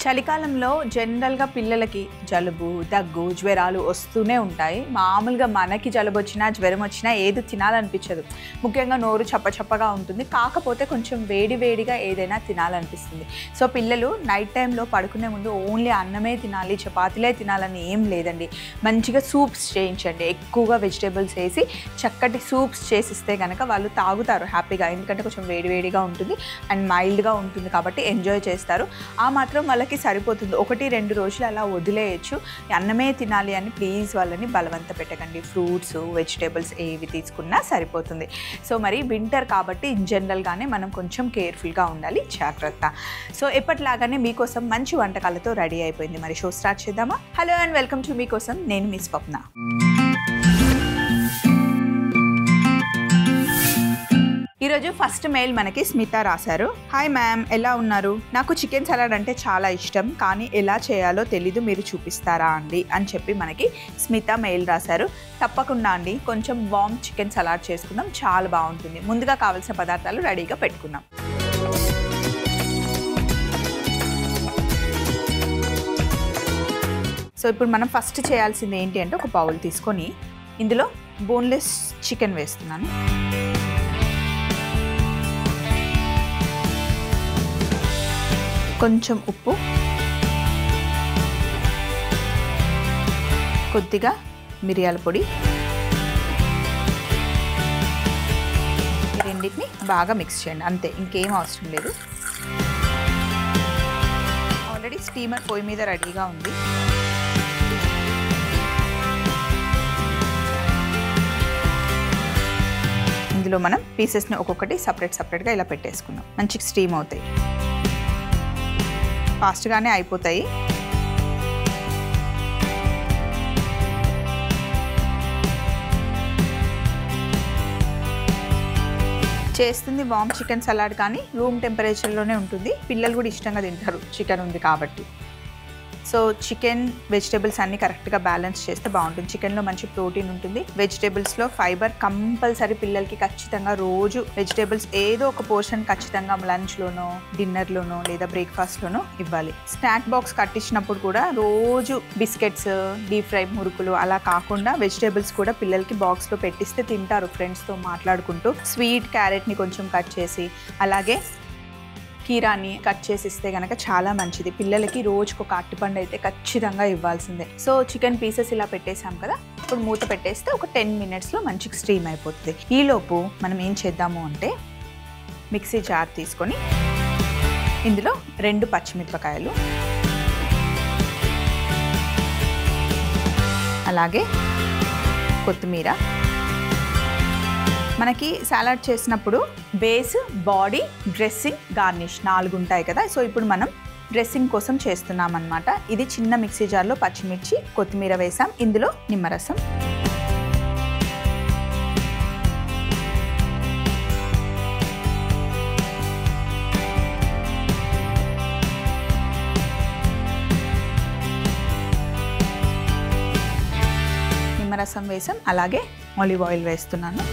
చలికాలంలో జనరల్‌గా పిల్లలకి జలుబు, దగ్గు, జ్వరాలు వస్తూనే ఉంటాయి. మామూలుగా మనకి జలుబు వచ్చినా, జ్వరం వచ్చినా ఏది తినాలనిపించదు. ముఖ్యంగా నోరు చప్పచప్పగా ఉంటుంది. కాకపోతే కొంచెం వేడి వేడిగా ఏదైనా తినాలనిపిస్తుంది. సో పిల్లలు నైట్ టైంలో పడుకునే ముందు ఓన్లీ అన్నమే తినాలి, చపాతీలే తినాలని ఏం లేదండి. మంచిగా సూప్స్ చేయించండి. ఎక్కువగా వెజిటబుల్స్ వేసి చక్కటి సూప్స్ చేసిస్తే గనక వాళ్ళు తాగుతారు హ్యాపీగా. ఎందుకంటే కొంచెం వేడి వేడిగా ఉంటుంది అండ్ మైల్డ్‌గా ఉంటుంది కాబట్టి ఎంజాయ్ చేస్తారు. ఆ మాత్రం వాళ్ళకి సరిపోతుంది. 1-2 రోజులు అలా వదిలేయచ్చు. అన్నమే తినాలి అని ప్లీజ్ వాళ్ళని బలవంత పెట్టకండి. ఫ్రూట్స్, వెజిటేబుల్స్ ఏవి తీసుకున్నా సరిపోతుంది. సో మరి వింటర్ కాబట్టి ఇన్ జనరల్‌గానే మనం కొంచెం కేర్ఫుల్‌గా ఉండాలి. జాగ్రత్త. సో ఎప్పటిలాగానే మీకోసం మంచి వంటకాలతో రెడీ అయిపోయింది. మరి షో స్టార్ట్ చేద్దామా? హలో అండ్ వెల్కమ్ టు మీకోసం. నేను మీ స్వప్న. ఈరోజు ఫస్ట్ మెయిల్ మనకి స్మిత రాశారు. హాయ్ మ్యామ్, ఎలా ఉన్నారు? నాకు చికెన్ సలాడ్ అంటే చాలా ఇష్టం, కానీ ఎలా చేయాలో తెలీదు, మీరు చూపిస్తారా అండి అని చెప్పి మనకి స్మిత మెయిల్ రాశారు. తప్పకుండా అండి, కొంచెం వామ్ చికెన్ సలాడ్ చేసుకుందాం, చాలా బాగుంటుంది. ముందుగా కావాల్సిన పదార్థాలు రెడీగా పెట్టుకుందాం. సో ఇప్పుడు మనం ఫస్ట్ చేయాల్సింది ఏంటి అంటే, ఒక బౌల్ తీసుకొని ఇందులో బోన్లెస్ చికెన్ వేస్తున్నాను. కొంచెం ఉప్పు, కొద్దిగా మిరియాల పొడి, ఈ రెండింటిని బాగా మిక్స్ చేయండి. అంతే, ఇంకేం అవసరం లేదు. ఆల్రెడీ స్టీమర్ పొయ్యి మీద రెడీగా ఉంది. ఇందులో మనం పీసెస్ని ఒక్కొక్కటి సపరేట్గా ఇలా పెట్టేసుకుందాం. మంచిగా స్టీమ్ అవుతాయి, ఫాస్ట్గానే అయిపోతాయి. చేస్తుంది వామ్ చికెన్ సలాడ్, కానీ రూమ్ టెంపరేచర్లోనే ఉంటుంది. పిల్లలు కూడా ఇష్టంగా తింటారు, చికెన్ ఉంది కాబట్టి. సో చికెన్ వెజిటేబుల్స్ అన్నీ కరెక్ట్గా బ్యాలెన్స్ చేస్తే బాగుంటుంది. చికెన్లో మంచి ప్రోటీన్ ఉంటుంది, వెజిటేబుల్స్లో ఫైబర్. కంపల్సరీ పిల్లలకి ఖచ్చితంగా రోజు వెజిటేబుల్స్ ఏదో ఒక పోర్షన్ ఖచ్చితంగా లంచ్లోనో, డిన్నర్లోనో లేదా బ్రేక్ఫాస్ట్లోనో ఇవ్వాలి. స్నాక్ బాక్స్ కట్టించినప్పుడు కూడా రోజు బిస్కెట్స్, డీప్ ఫ్రై మురుకులు అలా కాకుండా వెజిటేబుల్స్ కూడా పిల్లలకి బాక్స్లో పెట్టిస్తే తింటారు ఫ్రెండ్స్తో మాట్లాడుకుంటూ. స్వీట్ క్యారెట్ని కొంచెం కట్ చేసి, అలాగే కీరాని కట్ చేసి ఇస్తే కనుక చాలా మంచిది. పిల్లలకి రోజుకు ఒక అరటిపండు అయితే ఖచ్చితంగా ఇవ్వాల్సిందే. సో చికెన్ పీసెస్ ఇలా పెట్టేసాం కదా, ఇప్పుడు మూత పెట్టేస్తే ఒక 10 మినిట్స్లో మంచిగా స్టీమ్ అయిపోతుంది. ఈలోపు మనం ఏం చేద్దాము అంటే, మిక్సీ జార్ తీసుకొని ఇందులో 2 పచ్చిమిరపకాయలు, అలాగే కొత్తిమీర. మనకి సలాడ్ చేసినప్పుడు బేస్, బాడీ, డ్రెస్సింగ్, గార్నిష్ 4 ఉంటాయి కదా. సో ఇప్పుడు మనం డ్రెస్సింగ్ కోసం చేస్తున్నాం అన్నమాట. ఇది చిన్న మిక్సీ జార్లో పచ్చిమిర్చి, కొత్తిమీర వేసాం. ఇందులో నిమ్మరసం, నిమ్మరసం వేసాం, అలాగే ఆలివ్ ఆయిల్ వేస్తున్నాను.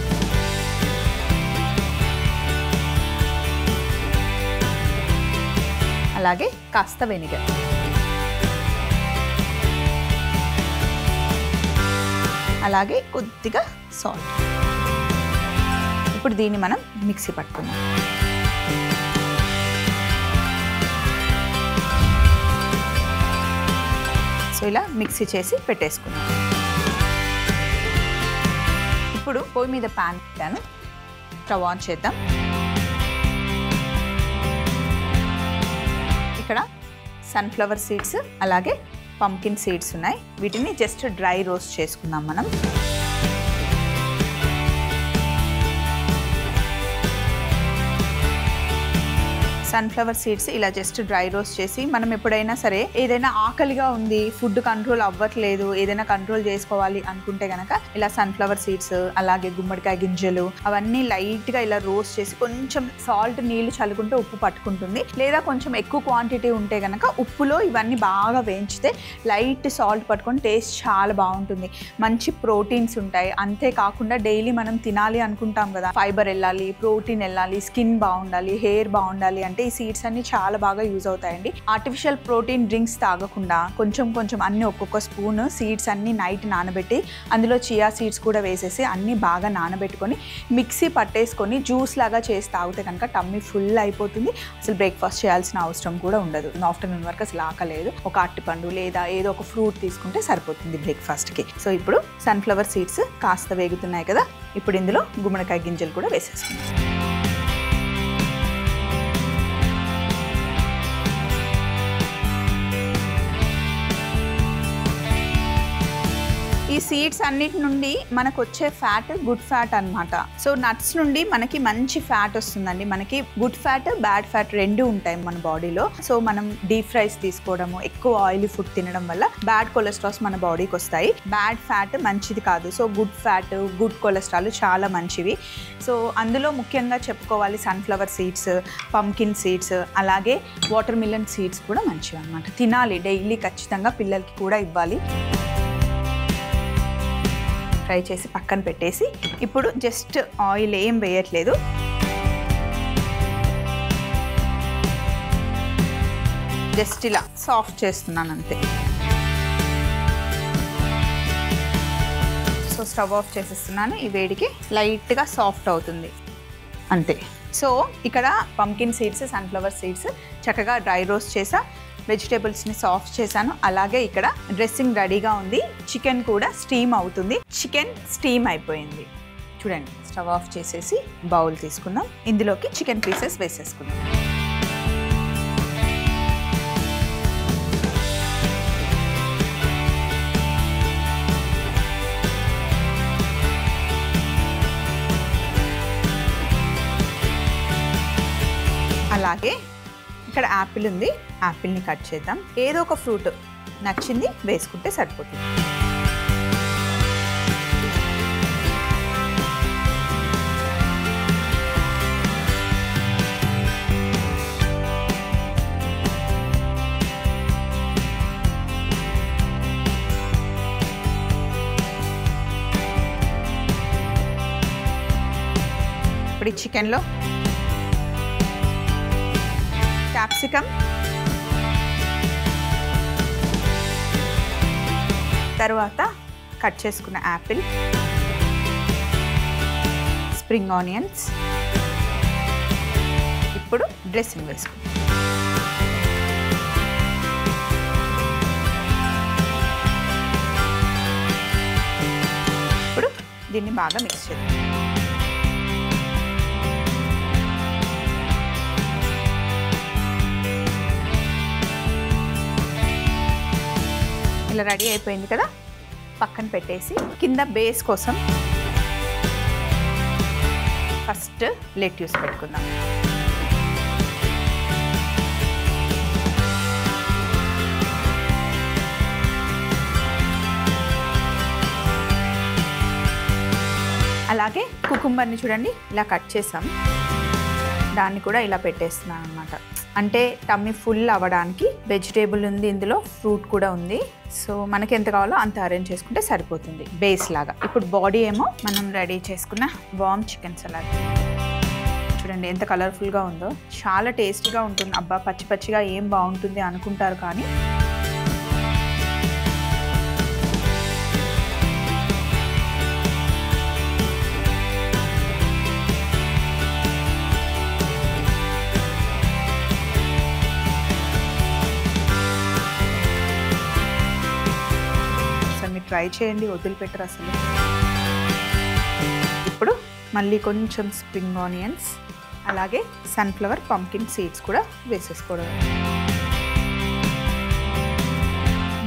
అలాగే కాస్త వెనిగర్. అలాగే కొద్దిగా సాల్ట్. ఇప్పుడు దీన్ని మనం మిక్సీ పట్టుకుందాం. సో ఇలా మిక్సీ చేసి పెట్టేసుకుందాం. ఇప్పుడు పొయ్యి మీద ప్యాన్ పెట్టాను, స్టవ్ ఆన్ చేద్దాం. ఇక్కడ సన్ఫ్లవర్ సీడ్స్, అలాగే పంకిన్ సీడ్స్ ఉన్నాయి. వీటిని జస్ట్ డ్రై రోస్ట్ చేసుకుందాం మనం. సన్ఫ్లవర్ సీడ్స్ ఇలా జస్ట్ డ్రై రోస్ట్ చేసి, మనం ఎప్పుడైనా సరే ఏదైనా ఆకలిగా ఉంది, ఫుడ్ కంట్రోల్ అవ్వట్లేదు, ఏదైనా కంట్రోల్ చేసుకోవాలి అనుకుంటే కనుక ఇలా సన్ఫ్లవర్ సీడ్స్, అలాగే గుమ్మడికాయ గింజలు అవన్నీ లైట్గా ఇలా రోస్ట్ చేసి కొంచెం సాల్ట్ నీళ్లు చల్లుకుంటే ఉప్పు పట్టుకుంటుంది. లేదా కొంచెం ఎక్కువ క్వాంటిటీ ఉంటే కనుక ఉప్పులో ఇవన్నీ బాగా వేయించితే లైట్ సాల్ట్ పట్టుకొని టేస్ట్ చాలా బాగుంటుంది. మంచి ప్రోటీన్స్ ఉంటాయి. అంతేకాకుండా డైలీ మనం తినాలి అనుకుంటాం కదా, ఫైబర్ వెళ్ళాలి, ప్రోటీన్ వెళ్ళాలి, స్కిన్ బాగుండాలి, హెయిర్ బాగుండాలి అంటే ఈ సీడ్స్ అన్ని చాలా బాగా యూజ్ అవుతాయండి. ఆర్టిఫిషియల్ ప్రోటీన్ డ్రింక్స్ తాగకుండా కొంచెం అన్ని ఒక్కొక్క స్పూన్ సీడ్స్ అన్ని నైట్ నానబెట్టి అందులో చియా సీడ్స్ కూడా వేసేసి అన్ని బాగా నానబెట్టుకొని మిక్సీ పట్టేసుకొని జ్యూస్ లాగా చేసి తాగితే కనుక టమ్మీ ఫుల్ అయిపోతుంది. అసలు బ్రేక్ఫాస్ట్ చేయాల్సిన అవసరం కూడా ఉండదు. ఆఫ్టర్నూన్ వరకు అసలు ఆకలేదు. ఒక అరటిపండు లేదా ఏదో ఒక ఫ్రూట్ తీసుకుంటే సరిపోతుంది బ్రేక్ఫాస్ట్కి. సో ఇప్పుడు సన్ఫ్లవర్ సీడ్స్ కాస్త వేగుతున్నాయి కదా, ఇప్పుడు ఇందులో గుమ్మడికాయ గింజలు కూడా వేసేసుకుంటాం. ఈ సీడ్స్ అన్నిటి నుండి మనకు వచ్చే ఫ్యాట్ గుడ్ ఫ్యాట్ అన్నమాట. సో నట్స్ నుండి మనకి మంచి ఫ్యాట్ వస్తుందండి. మనకి గుడ్ ఫ్యాట్ బ్యాడ్ ఫ్యాట్ రెండు ఉంటాయి మన బాడీలో. సో మనం డీప్ ఫ్రైస్ తీసుకోవడము, ఎక్కువ ఆయిలీ ఫుడ్ తినడం వల్ల బ్యాడ్ కొలెస్ట్రాల్స్ మన బాడీకి వస్తాయి. బ్యాడ్ ఫ్యాట్ మంచిది కాదు. So good fat good cholesterol చాలా మంచివి. సో అందులో ముఖ్యంగా చెప్పుకోవాలి సన్ఫ్లవర్ సీడ్స్, పంకిన్ సీడ్స్, అలాగే వాటర్ మిలన్ సీడ్స్ కూడా మంచివి అన్నమాట. తినాలి డైలీ, ఖచ్చితంగా పిల్లలకి కూడా ఇవ్వాలి. ఫ్రై చేసి పక్కన పెట్టేసి ఇప్పుడు జస్ట్ ఆయిల్ ఏం వేయట్లేదు. జస్ట్ ఇలా సాఫ్ట్ చేస్తున్నాను అంతే. సో స్టవ్ ఆఫ్ చేసేస్తున్నాను. ఈ వేడికి లైట్గా సాఫ్ట్ అవుతుంది అంతే. సో ఇక్కడ పంకిన్ సీడ్స్, సన్ఫ్లవర్ సీడ్స్ చక్కగా డ్రై రోస్ట్ చేసా, వెజిటేబుల్స్ని సాఫ్ట్ చేశాను. అలాగే ఇక్కడ డ్రెస్సింగ్ రెడీగా ఉంది. చికెన్ కూడా స్టీమ్ అవుతుంది. చికెన్ స్టీమ్ అయిపోయింది చూడండి. స్టవ్ ఆఫ్ చేసేసి బౌల్ తీసుకుందాం. ఇందులోకి చికెన్ పీసెస్ వేసేసుకుందాం. అలాగే ఇక్కడ యాపిల్ ఉంది, యాపిల్ని కట్ చేద్దాం. ఏదో ఒక ఫ్రూట్ నచ్చింది వేసుకుంటే సరిపోతుంది. ఇప్పుడు ఈ చికెన్లో క్యాప్సికమ్, తర్వాత కట్ చేసుకున్న యాపిల్, స్ప్రింగ్ ఆనియన్స్, ఇప్పుడు డ్రెస్సింగ్ వేసుకుందాం. ఇప్పుడు దీన్ని బాగా మిక్స్ చేద్దాం. ఇలా రెడీ అయిపోయింది కదా, పక్కన పెట్టేసి కింద బేస్ కోసం ఫస్ట్ లెట్యూస్ పెట్టుకుందాం. అలాగే కుకుంబర్ని చూడండి ఇలా కట్ చేసాం, దాన్ని కూడా ఇలా పెట్టేస్తున్నాను అన్నమాట. అంటే టమ్మీ ఫుల్ అవ్వడానికి. వెజిటేబుల్ ఉంది, ఇందులో ఫ్రూట్ కూడా ఉంది. సో మనకి ఎంత కావాలో అంత అరేంజ్ చేసుకుంటే సరిపోతుంది బేస్ లాగా. ఇప్పుడు బాడీ ఏమో మనం రెడీ చేసుకున్న వామ్ చికెన్ సలాడ్ చూడండి ఎంత కలర్ఫుల్గా ఉందో. చాలా టేస్టీగా ఉంటుంది. అబ్బా పచ్చి పచ్చిగా ఏం బాగుంటుంది అనుకుంటారు, కానీ ట్రై చేయండి, వదిలిపెట్టరు అసలు. ఇప్పుడు మళ్ళీ కొంచెం స్ప్రింగ్ ఆనియన్స్, అలాగే సన్ఫ్లవర్ పంకిన్ సీడ్స్ కూడా వేసేసుకోవడం.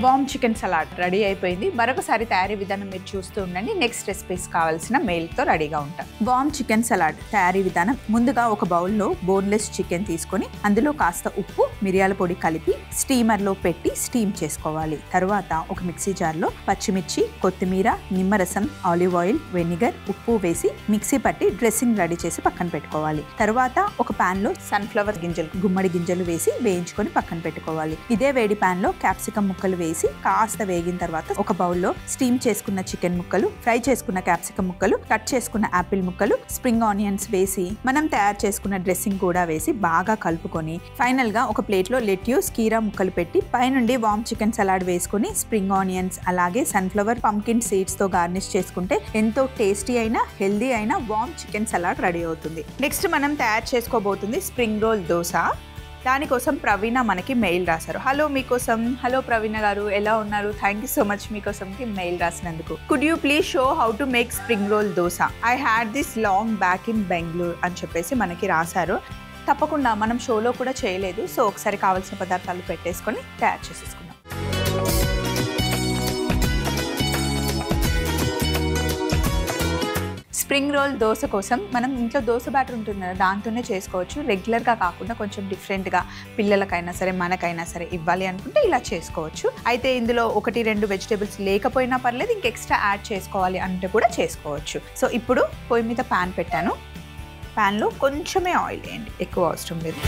వామ్ చికెన్ సలాడ్ రెడీ అయిపోయింది. మరొకసారి తయారీ విధానం మీరు చూస్తూ ఉండండి. నెక్స్ట్ రెసిపీస్ కావాల్సిన మెయిల్తో రెడీగా ఉంటాం. వామ్ చికెన్ సలాడ్ తయారీ విధానం: ముందుగా ఒక బౌల్లో బోన్లెస్ చికెన్ తీసుకొని అందులో కాస్త ఉప్పు, మిరియాల పొడి కలిపి స్టీమర్లో పెట్టి స్టీమ్ చేసుకోవాలి. తర్వాత ఒక మిక్సీ జార్లో పచ్చిమిర్చి, కొత్తిమీర, నిమ్మరసం, ఆలివ్ ఆయిల్, వెనిగర్, ఉప్పు వేసి మిక్సీ పట్టి డ్రెస్సింగ్ రెడీ చేసి పక్కన పెట్టుకోవాలి. తర్వాత ఒక పాన్ లో సన్ఫ్లవర్ గింజలు, గుమ్మడి గింజలు వేసి వేయించుకొని పక్కన పెట్టుకోవాలి. ఇదే వేడి పాన్ లో క్యాప్సికం ముక్కలు వేసి కాస్త వేగిన తర్వాత ఒక బౌల్లో స్టీమ్ చేసుకున్న చికెన్ ముక్కలు, ఫ్రై చేసుకున్న క్యాప్సికమ్ ముక్కలు, కట్ చేసుకున్న యాపిల్ ముక్కలు, స్ప్రింగ్ ఆనియన్స్ వేసి మనం తయారు చేసుకున్న డ్రెస్సింగ్ కూడా వేసి బాగా కలుపుకొని ఫైనల్ గా ఒక ప్లేట్ లో లెట్యూస్, కీరా ముక్కలు పెట్టి పైనుండి వామ్ చికెన్ సలాడ్ వేసుకొని స్ప్రింగ్ ఆనియన్స్ అలాగే సన్ఫ్లవర్ పంకిన్ సీడ్స్ తో గార్నిష్ చేసుకుంటే ఎంతో టేస్టీ అయినా హెల్దీ అయినా వామ్ చికెన్ సలాడ్ రెడీ అవుతుంది. నెక్స్ట్ మనం తయారు చేసుకోబోతుంది స్ప్రింగ్ రోల్ దోశ. దానికోసం ప్రవీణ మనకి మెయిల్ రాశారు. హలో మీకోసం. హలో ప్రవీణ గారు, ఎలా ఉన్నారు? థ్యాంక్ యూ సో మచ్ మీకోసంకి మెయిల్ రాసినందుకు. Could you please show how to make spring roll dosa? I had this long back in Bengaluru అని చెప్పేసి మనకి రాశారు. తప్పకుండా మనం షోలో కూడా చేయలేదు, సో ఒకసారి కావాల్సిన పదార్థాలు పెట్టేసుకొని తయారు చేసేసుకుందాం. స్ప్రింగ్ రోల్ దోశ కోసం మనం ఇంట్లో దోశ బ్యాటర్ ఉంటుంది కదా, దాంతోనే చేసుకోవచ్చు. రెగ్యులర్గా కాకుండా కొంచెం డిఫరెంట్గా పిల్లలకైనా సరే మనకైనా సరే ఇవ్వాలి అనుకుంటే ఇలా చేసుకోవచ్చు. అయితే ఇందులో 1-2 వెజిటేబుల్స్ లేకపోయినా పర్లేదు, ఇంక ఎక్స్ట్రా యాడ్ చేసుకోవాలి అంటే కూడా చేసుకోవచ్చు. సో ఇప్పుడు పొయ్యి మీద ప్యాన్ పెట్టాను. ప్యాన్లో కొంచెమే ఆయిల్ వేయండి, ఎక్కువ అవసరం లేదు.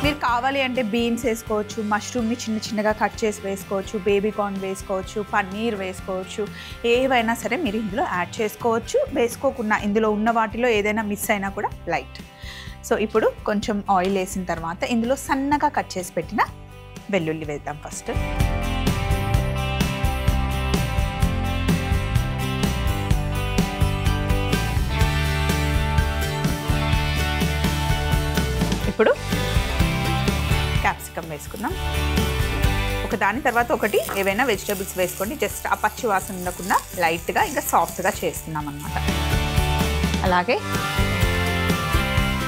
మీరు కావాలి అంటే బీన్స్ వేసుకోవచ్చు, మష్రూమ్ని చిన్న చిన్నగా కట్ చేసి వేసుకోవచ్చు, బేబీ కార్న్ వేసుకోవచ్చు, పన్నీర్ వేసుకోవచ్చు, ఏవైనా సరే మీరు ఇందులో యాడ్ చేసుకోవచ్చు. వేసుకోకుండా ఇందులో ఉన్న వాటిలో ఏదైనా మిస్ అయినా కూడా లైట్. సో ఇప్పుడు కొంచెం ఆయిల్ వేసిన తర్వాత ఇందులో సన్నగా కట్ చేసి పెట్టిన వెల్లుల్లి వేద్దాం ఫస్ట్. ఇప్పుడు క్యాప్సికమ్ వేసుకుందాం. ఒక దాని తర్వాత ఒకటి ఏవైనా వెజిటేబుల్స్ వేసుకోండి. జస్ట్ ఆ పచ్చి వాసన ఉండకుండా లైట్గా ఇంకా సాఫ్ట్గా చేస్తున్నాం అన్నమాట. అలాగే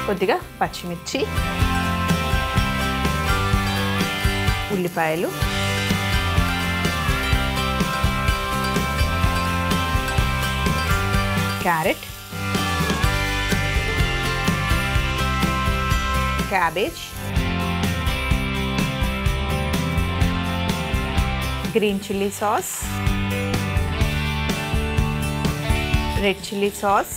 కొద్దిగా పచ్చిమిర్చి, ఉల్లిపాయలు, carrot, cabbage, green chilli sauce, red chilli sauce,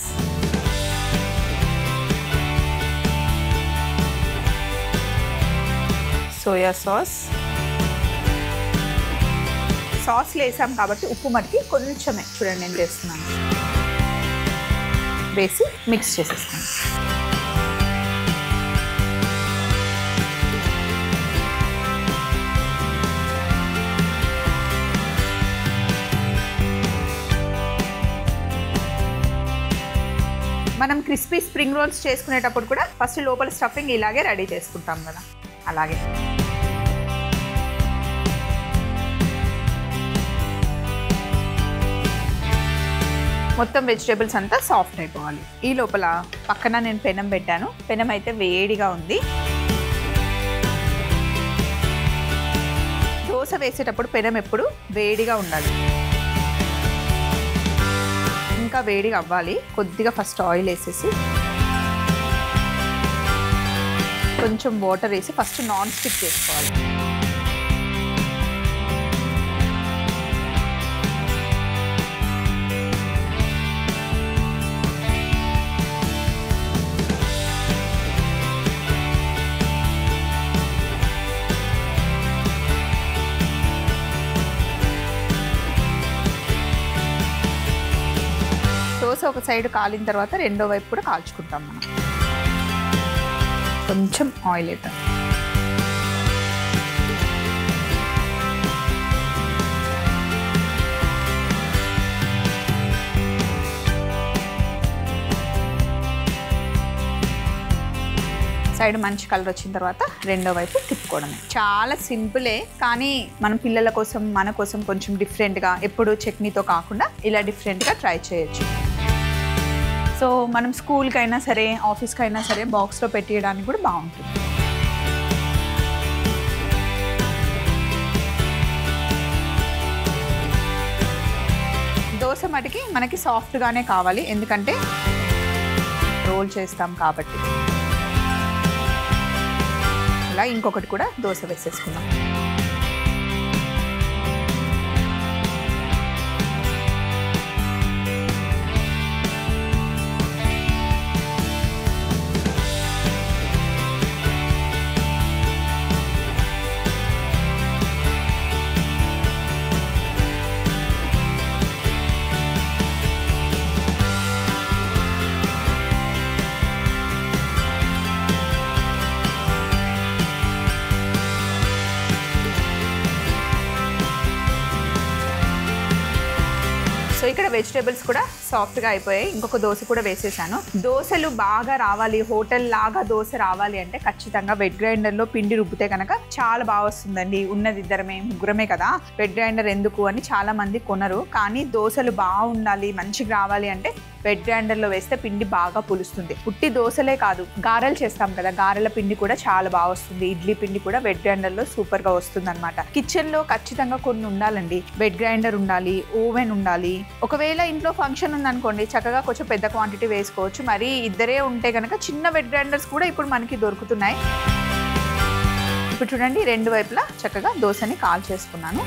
soya sauce. సాస్లు వేసాం కాబట్టి ఉప్పు మట్టి కొంచెమే, చూడండి నేను చేస్తున్నాను, వేసి మిక్స్ చేసేస్తాను. మనం క్రిస్పీ స్ప్రింగ్ రోల్స్ చేసుకునేటప్పుడు కూడా ఫస్ట్ లోపల స్టఫింగ్ ఇలాగే రెడీ చేసుకుంటాం కదా, అలాగే. మొత్తం వెజిటేబుల్స్ అంతా సాఫ్ట్ అయిపోవాలి. ఈ లోపల పక్కన నేను పెనం పెట్టాను. పెనం అయితే వేడిగా ఉంది. దోశ వేసేటప్పుడు పెనం ఎప్పుడు వేడిగా ఉండాలి, ఇంకా వేడిగా అవ్వాలి. కొద్దిగా ఫస్ట్ ఆయిల్ వేసేసి కొంచెం వాటర్ వేసి ఫస్ట్ నాన్ స్టిక్ చేసుకోవాలి. దోశ ఒక సైడ్ కాలిన తర్వాత రెండో వైపు కూడా కాల్చుకుంటాం మనం. కొంచెం ఆయిల్ వేద్దాం. సైడ్ మంచి కలర్ వచ్చిన తర్వాత రెండో వైపు తిప్పుకోవడమే. చాలా సింపులే, కానీ మన పిల్లల కోసం మన కోసం కొంచెం డిఫరెంట్గా, ఎప్పుడు చట్నీతో కాకుండా ఇలా డిఫరెంట్గా ట్రై చేయొచ్చు. సో మనం స్కూల్కి అయినా సరే ఆఫీస్కి అయినా సరే బాక్స్లో పెట్టేయడానికి కూడా బాగుంటుంది. దోశ మటుకి మనకి సాఫ్ట్గానే కావాలి, ఎందుకంటే రోల్ చేస్తాం కాబట్టి. ఇలా ఇంకొకటి కూడా దోశ వేసేసుకుందాం. సో ఇక్కడ వెజిటేబుల్స్ కూడా సాఫ్ట్గా అయిపోయాయి. ఇంకొక దోశ కూడా వేసేసాను. దోశలు బాగా రావాలి, హోటల్ లాగా దోశ రావాలి అంటే ఖచ్చితంగా వెట్ గ్రైండర్లో పిండి రుబ్బితే కనుక చాలా బాగా వస్తుందండి. ఉన్నది ముగ్గురమే కదా, వెట్ గ్రైండర్ ఎందుకు అని చాలా మంది కొనరు. కానీ దోశలు బాగుండాలి, మంచిగా రావాలి అంటే వెట్ గ్రైండర్లో వేస్తే పిండి బాగా పులుస్తుంది. ఉట్టి దోశలే కాదు, గారెలు చేస్తాం కదా, గారెల పిండి కూడా చాలా బాగా వస్తుంది. ఇడ్లీ పిండి కూడా వెట్ గ్రైండర్లో సూపర్గా వస్తుంది అనమాట. కిచెన్లో ఖచ్చితంగా కొన్ని ఉండాలండి. వెట్ గ్రైండర్ ఉండాలి, ఓవెన్ ఉండాలి. ఒకవేళ ఇంట్లో ఫంక్షన్ ఉందనుకోండి, చక్కగా కొంచెం పెద్ద క్వాంటిటీ వేసుకోవచ్చు. మరి ఇద్దరే ఉంటే కనుక చిన్న వెట్ గ్రైండర్స్ కూడా ఇప్పుడు మనకి దొరుకుతున్నాయి. ఇప్పుడు చూడండి, రెండు వైపులా చక్కగా దోశని కాల్ చేసుకున్నాను.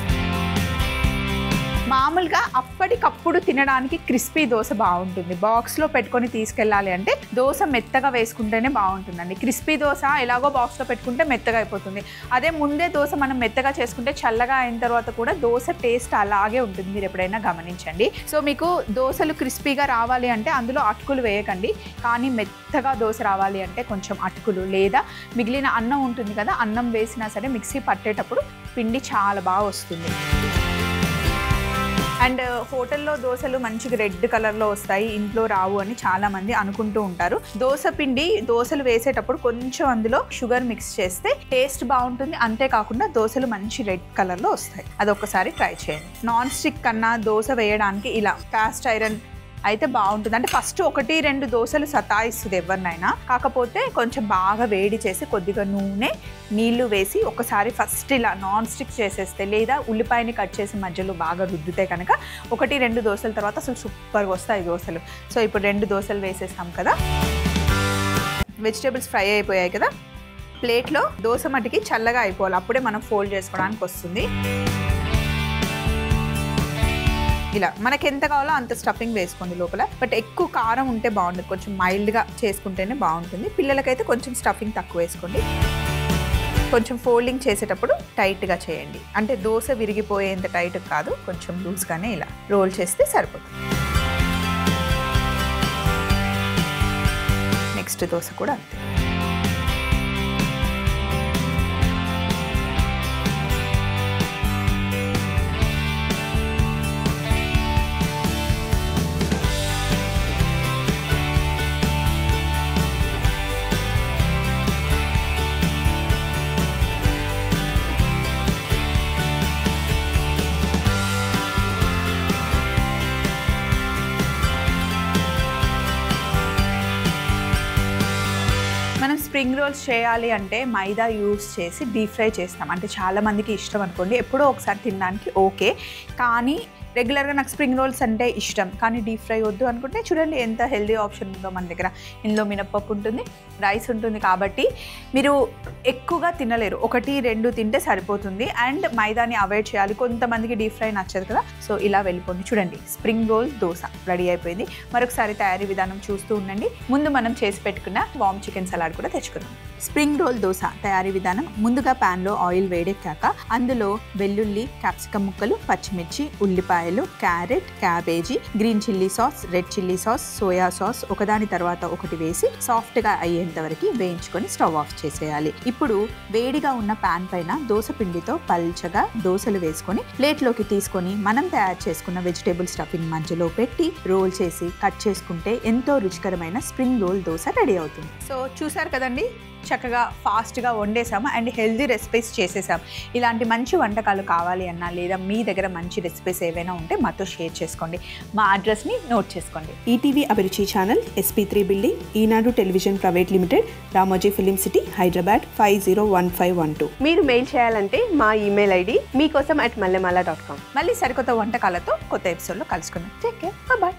మామూలుగా అప్పటికప్పుడు తినడానికి క్రిస్పీ దోశ బాగుంటుంది. బాక్స్లో పెట్టుకొని తీసుకెళ్ళాలి అంటే దోశ మెత్తగా వేసుకుంటేనే బాగుంటుందండి. క్రిస్పీ దోశ ఎలాగో బాక్స్లో పెట్టుకుంటే మెత్తగా అయిపోతుంది. అదే ముందే దోశ మనం మెత్తగా చేసుకుంటే చల్లగా అయిన తర్వాత కూడా దోశ టేస్ట్ అలాగే ఉంటుంది. మీరు ఎప్పుడైనా గమనించండి. సో మీకు దోశలు క్రిస్పీగా రావాలి అంటే అందులో అటుకులు వేయకండి. కానీ మెత్తగా దోశ రావాలి అంటే కొంచెం అటుకులు లేదా మిగిలిన అన్నం ఉంటుంది కదా, అన్నం వేసినా సరే మిక్సీ పట్టేటప్పుడు పిండి చాలా బాగా వస్తుంది. అండ్ హోటల్లో దోశలు మంచిగా రెడ్ కలర్లో వస్తాయి, ఇంట్లో రావు అని చాలామంది అనుకుంటూ ఉంటారు. దోశ పిండి దోశలు వేసేటప్పుడు కొంచెం అందులో షుగర్ మిక్స్ చేస్తే టేస్ట్ బాగుంటుంది. అంతేకాకుండా దోశలు మంచి రెడ్ కలర్లో వస్తాయి. అదొకసారి ట్రై చేయండి. నాన్ స్టిక్ కన్నా దోశ వేయడానికి ఇలా కాస్ట్ ఐరన్ అయితే బాగుంటుంది. అంటే ఫస్ట్ 1-2 దోశలు సతాయిస్తుంది ఎవరినైనా. కాకపోతే కొంచెం బాగా వేడి చేసి కొద్దిగా నూనె నీళ్లు వేసి ఒకసారి ఫస్ట్ ఇలా నాన్ స్టిక్ చేసేస్తే, లేదా ఉల్లిపాయని కట్ చేసి మధ్యలో బాగా రుద్దితే కనుక 1-2 దోశల తర్వాత అసలు సూపర్గా వస్తాయి దోశలు. సో ఇప్పుడు 2 దోశలు వేసేస్తాం కదా. వెజిటేబుల్స్ ఫ్రై అయిపోయాయి కదా. ప్లేట్లో దోశ మటుకి చల్లగా అయిపోవాలి, అప్పుడే మనం ఫోల్డ్ చేసుకోవడానికి వస్తుంది. ఇలా మనకి ఎంత కావాలో అంత స్టఫింగ్ వేసుకోండి లోపల. బట్ ఎక్కువ కారం ఉంటే బాగుంటుంది, కొంచెం మైల్డ్గా చేసుకుంటేనే బాగుంటుంది. పిల్లలకైతే కొంచెం స్టఫింగ్ తక్కువ వేసుకోండి. కొంచెం ఫోల్డింగ్ చేసేటప్పుడు టైట్గా చేయండి. అంటే దోశ విరిగిపోయేంత టైట్ కాదు, కొంచెం లూజ్గానే ఇలా రోల్ చేస్తే సరిపోతుంది. నెక్స్ట్ దోశ కూడా అంతే. మనం స్ప్రింగ్ రోల్స్ చేయాలి అంటే మైదా యూస్ చేసి డీప్ ఫ్రై చేస్తాం. అంటే చాలామందికి ఇష్టం అనుకోండి, ఎప్పుడో ఒకసారి తినడానికి ఓకే. కానీ రెగ్యులర్గా నాకు స్ప్రింగ్ రోల్స్ అంటే ఇష్టం, కానీ డీప్ ఫ్రై వద్దు అనుకుంటే చూడండి ఎంత హెల్దీ ఆప్షన్ ఉందో మన దగ్గర. ఇందులో మినప్పప్పు ఉంటుంది, రైస్ ఉంటుంది, కాబట్టి మీరు ఎక్కువగా తినలేరు. 1-2 తింటే సరిపోతుంది. అండ్ మైదాని అవాయిడ్ చేయాలి. కొంతమందికి డీప్ ఫ్రై నచ్చదు కదా, సో ఇలా వెళ్ళిపోండి. చూడండి, స్ప్రింగ్ రోల్ దోశ రెడీ అయిపోయింది. మరొకసారి తయారీ విధానం చూస్తూ ఉండండి. ముందు మనం చేసి పెట్టుకున్న వామ్ చికెన్ సలాడ్ కూడా తెచ్చుకుందాం. స్ప్రింగ్ రోల్ దోశ తయారీ విధానం: ముందుగా ప్యాన్లో ఆయిల్ వేడెక్కాక అందులో వెల్లుల్లి, క్యాప్సికమ్ ముక్కలు, పచ్చిమిర్చి, ఉల్లిపాయలు, carrot, cabbage, green chilli sauce, red chilli sauce, soya sauce ఒకదాని తర్వాత ఒకటి వేసి సాఫ్ట్గా అయ్యేంత వరకు వేయించుకొని స్టవ్ ఆఫ్ చేసేయాలి. ఇప్పుడు వేడిగా ఉన్న ప్యాన్ పైన దోశ పిండితో పల్చగా దోశలు వేసుకొని ప్లేట్లోకి తీసుకొని మనం తయారు చేసుకున్న వెజిటేబుల్ స్టఫింగ్ మధ్యలో పెట్టి రోల్ చేసి కట్ చేసుకుంటే ఎంతో రుచికరమైన స్ప్రింగ్ రోల్ దోశ రెడీ అవుతుంది. సో చూసారు కదండి, చక్కగా ఫాస్ట్గా వండేసాము అండ్ హెల్దీ రెసిపీస్ చేసేసాం. ఇలాంటి మంచి వంటకాలు కావాలి అన్నా లేదా మీ దగ్గర మంచి రెసిపీస్ ఏవైనా ఉంటే మాతో షేర్ చేసుకోండి. మా అడ్రస్ని నోట్ చేసుకోండి. ETV Abhiruchi channel, SP3 building, Eenadu television private limited, Ramoji film city, Hyderabad 501512. మీరు మెయిల్ చేయాలంటే మా ఈమెయిల్ ID మీకోసం @mallemala.com. మళ్ళీ సరికొత్త వంటకాలతో కొత్త ఎపిసోడ్లో కలుసుకుందాం. Take care, bye.